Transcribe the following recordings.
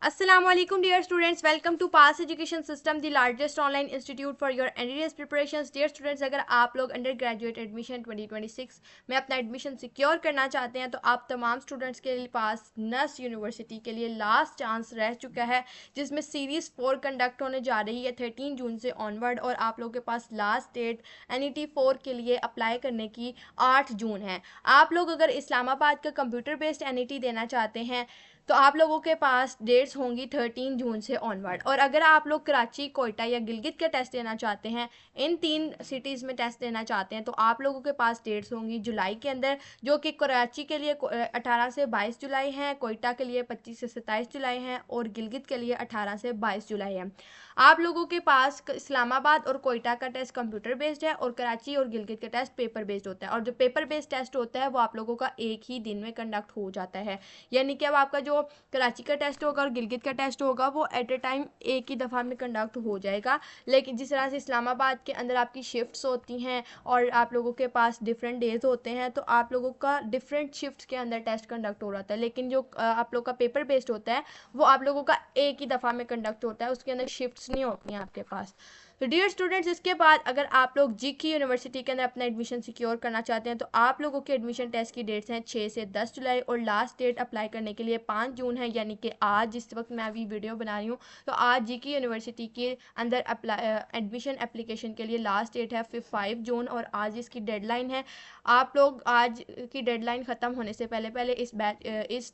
Assalamualaikum dear students, welcome to Pass education system the largest online institute for your NDS preparations. Dear students, अगर आप लोग under graduate admission 2026 में अपना admission secure करना चाहते हैं तो आप तमाम स्टूडेंट्स के पास नस यूनिवर्सिटी के लिए लास्ट चांस रह चुका है, जिसमें सीरीज़ 4 कंडक्ट होने जा रही है 13 जून से ऑनवर्ड, और आप लोगों के पास लास्ट डेट NET 4 के लिए अप्लाई करने की 8 जून है। आप लोग अगर इस्लामाबाद का कंप्यूटर बेस्ड NET देना चाहते हैं तो आप लोगों के पास डेट्स होंगी 13 जून से ऑनवर्ड, और अगर आप लोग कराची, कोयटा या गिलगित के टेस्ट देना चाहते हैं, इन 3 सिटीज़ में टेस्ट देना चाहते हैं, तो आप लोगों के पास डेट्स होंगी जुलाई के अंदर, जो कि कराची के लिए 18 से 22 जुलाई हैं, कोयटा के लिए 25 से 27 जुलाई हैं, और गिलगित के लिए 18 से 22 जुलाई है। आप लोगों के पास इस्लामाबाद और कोयटा का टेस्ट कंप्यूटर बेस्ड है, और कराची और गिलगित का टेस्ट पेपर बेस्ड होता है, और जो पेपर बेस्ड टेस्ट होता है वो आप लोगों का एक ही दिन में कंडक्ट हो जाता है। यानी कि अब आपका जो कराची का टेस्ट होगा और गिलगित का टेस्ट होगा वो एट ए टाइम एक ही दफ़ा में कंडक्ट हो जाएगा। लेकिन जिस तरह से इस्लामाबाद के अंदर आपकी शिफ्ट्स होती हैं और आप लोगों के पास डिफरेंट डेज होते हैं, तो आप लोगों का डिफरेंट शिफ्ट्स के अंदर टेस्ट कंडक्ट हो रहा था। लेकिन जो आप लोग का पेपर बेस्ड होता है वो आप लोगों का एक ही दफ़ा में कंडक्ट होता है, उसके अंदर शिफ्ट्स नहीं होती हैं आपके पास। तो डियर स्टूडेंट्स, इसके बाद अगर आप लोग जीकी यूनिवर्सिटी के अंदर अपना एडमिशन सिक्योर करना चाहते हैं तो आप लोगों के एडमिशन टेस्ट की डेट्स हैं 6 से 10 जुलाई, और लास्ट डेट अप्लाई करने के लिए 5 जून है। यानी कि आज जिस वक्त मैं अभी वीडियो बना रही हूँ तो आज जीकी यूनिवर्सिटी के अंदर एडमिशन एप्लीकेशन के लिए लास्ट डेट है 5 जून, और आज इसकी डेडलाइन है। आप लोग आज की डेडलाइन ख़त्म होने से पहले पहले इस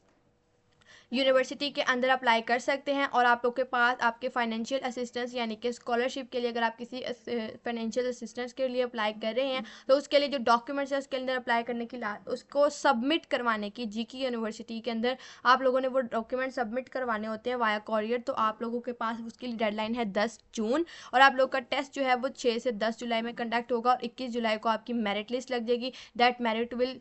यूनिवर्सिटी के अंदर अप्लाई कर सकते हैं। और आप लोग के पास आपके फाइनेंशियल असिस्टेंस यानी कि स्कॉलरशिप के लिए अगर आप किसी फाइनेंशियल असिस्टेंस के लिए अप्लाई कर रहे हैं तो उसके लिए जो डॉक्यूमेंट्स है उसके अंदर अप्लाई करने की उसको सबमिट करवाने की जीकी यूनिवर्सिटी के अंदर आप लोगों ने वो डॉक्यूमेंट सबमिट करवाने होते हैं वाया कॉरियर। तो आप लोगों के पास उसके लिए डेडलाइन है 10 जून, और आप लोग का टेस्ट जो है वो 6 से 10 जुलाई में कंडक्ट होगा, और 21 जुलाई को आपकी मेरिट लिस्ट लग जाएगी। That merit will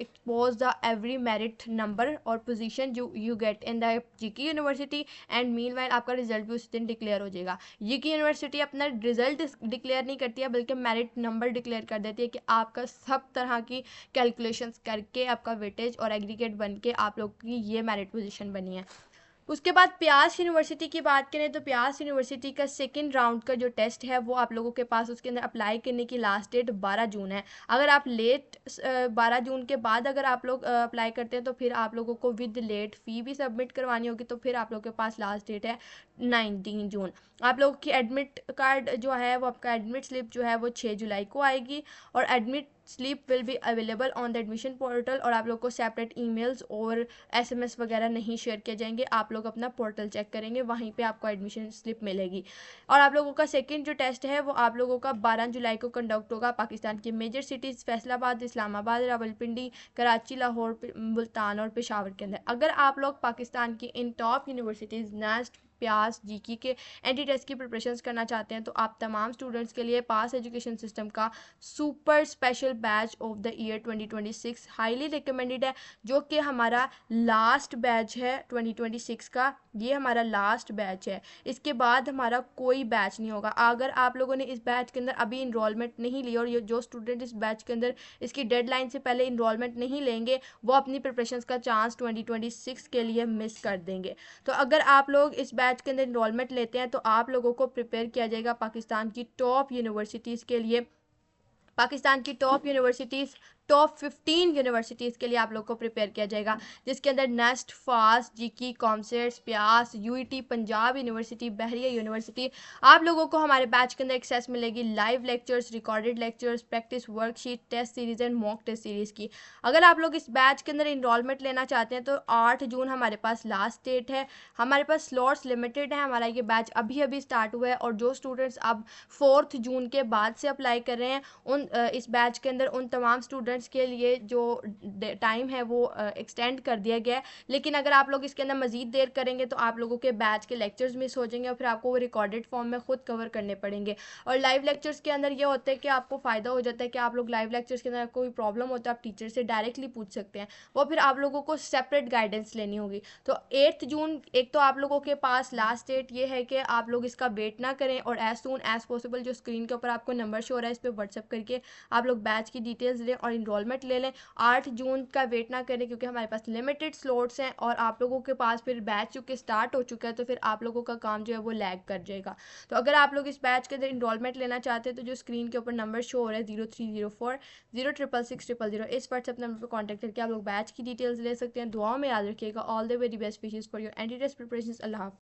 expose the every merit number और position you get in the जीकी यूनिवर्सिटी, एंड मीनवाइल आपका रिजल्ट भी उस दिन डिक्लेयर हो जाएगा। जीकी यूनिवर्सिटी अपना रिजल्ट डिक्लेयर नहीं करती है बल्कि मेरिट नंबर डिक्लेयर कर देती है कि आपका सब तरह की कैलकुलेशंस करके आपका वेटेज और एग्रीगेट बन के आप लोग की ये मेरिट पोजीशन बनी है। उसके बाद प्यास यूनिवर्सिटी की बात करें तो प्यास यूनिवर्सिटी का सेकंड राउंड का जो टेस्ट है वो आप लोगों के पास उसके अंदर अप्लाई करने की लास्ट डेट 12 जून है। अगर आप लेट 12 जून के बाद अगर आप लोग अप्लाई करते हैं तो फिर आप लोगों को विद लेट फ़ी भी सबमिट करवानी होगी, तो फिर आप लोगों के पास लास्ट डेट है 19 जून। आप लोगों की एडमिट कार्ड जो है वो आपका एडमिट स्लिप जो है वो 6 जुलाई को आएगी, और admit slip will be available on the admission portal, और आप लोग को सेपरेट ईमेल्स और SMS वगैरह नहीं शेयर किए जाएंगे। आप लोग अपना पोर्टल चेक करेंगे, वहीं पे आपको एडमिशन स्लिप मिलेगी। और आप लोगों का सेकंड जो टेस्ट है वो आप लोगों का 12 जुलाई को कंडक्ट होगा पाकिस्तान की मेजर सिटीज़ फैसलाबाद, इस्लामाबाद, रावलपिंडी, कराची, लाहौर, मुल्तान और पेशावर के अंदर। अगर आप लोग पाकिस्तान की इन टॉप यूनिवर्सिटीज़ नेस्ट, प्यास, जीकी के एंटी टेस्ट की प्रिपरेशंस करना चाहते हैं तो आप तमाम स्टूडेंट्स के लिए पास एजुकेशन सिस्टम का super special batch of the year 2026 highly recommended है, जो कि हमारा लास्ट बैच है 2026 का। ये हमारा लास्ट बैच है, इसके बाद हमारा कोई बैच नहीं होगा। अगर आप लोगों ने इस बैच के अंदर अभी इनरोलमेंट नहीं ली, और ये जो स्टूडेंट इस बैच के अंदर इसकी डेडलाइन से पहले इनरोलमेंट नहीं लेंगे वो अपनी प्रिपरेशंस का चांस 2026 के लिए मिस कर देंगे। तो अगर आप लोग इस बैच के अंदर इनरोलमेंट लेते हैं तो आप लोगों को प्रिपेयर किया जाएगा पाकिस्तान की टॉप यूनिवर्सिटीज़ के लिए। पाकिस्तान की टॉप यूनिवर्सिटीज़, टॉप 15 यूनिवर्सिटीज़ के लिए आप लोग को प्रिपेयर किया जाएगा, जिसके अंदर NUST, FAST, GIKI, COMSATS, PIEAS, UET, Punjab university, Bahria university. आप लोगों को हमारे बैच के अंदर एक्सेस मिलेगी live lectures, recorded lectures, practice worksheet, test series and mock test series की। अगर आप लोग इस बैच के अंदर इनरोलमेंट लेना चाहते हैं तो 8 जून हमारे पास लास्ट डेट है। हमारे पास स्लॉट्स लिमिटेड है, हमारा ये बैच अभी अभी स्टार्ट हुआ है, और जो स्टूडेंट्स अब 4 जून के बाद से अप्लाई कर रहे हैं इस बैच के अंदर उन तमाम स्टूडेंट्स के लिए जो टाइम है वो एक्सटेंड कर दिया गया है। लेकिन अगर आप लोग इसके अंदर मज़ीद देर करेंगे तो आप लोगों के बैच के लेक्चर्स मिस हो जाएंगे, और फिर आपको वो रिकॉर्डेड फॉर्म में ख़ुद कवर करने पड़ेंगे। और लाइव लेक्चर्स के अंदर ये होता है कि आपको फ़ायदा हो जाता है कि आप लोग लाइव लेक्चर्स के अंदर कोई प्रॉब्लम होता है आप टीचर से डायरेक्टली पूछ सकते हैं, वो फिर आप लोगों को सेपरेट गाइडेंस लेनी होगी। तो 8 जून एक तो आप लोगों के पास लास्ट डेट ये है कि आप लोग इसका वेट ना करें, और एज सून एज पॉसिबल जो स्क्रीन के ऊपर आपको नंबर शो हो रहा है इस पर व्हाट्सएप करके आप लोग बैच की डिटेल्स लें और इनरोलमेंट ले लें। 8 जून का वेट ना करें क्योंकि हमारे पास लिमिटेड स्लॉट्स हैं और आप लोगों के पास फिर बैच चूँकि स्टार्ट हो चुका है तो फिर आप लोगों का काम जो है वो लैग कर जाएगा। तो अगर आप लोग इस बैच के अंदर इनरोलमेंट लेना चाहते हैं तो जो स्क्रीन के ऊपर नंबर शो हो रहा है 0304 06660 इस व्हाट्सएप नंबर पर कॉन्टैक्ट करके आप लोग बैच की डिटेल्स ले सकते हैं। दुआओं में याद रखिएगा। All the very best wishes for your entry test preparation. अल्लाह हाफ़िज़।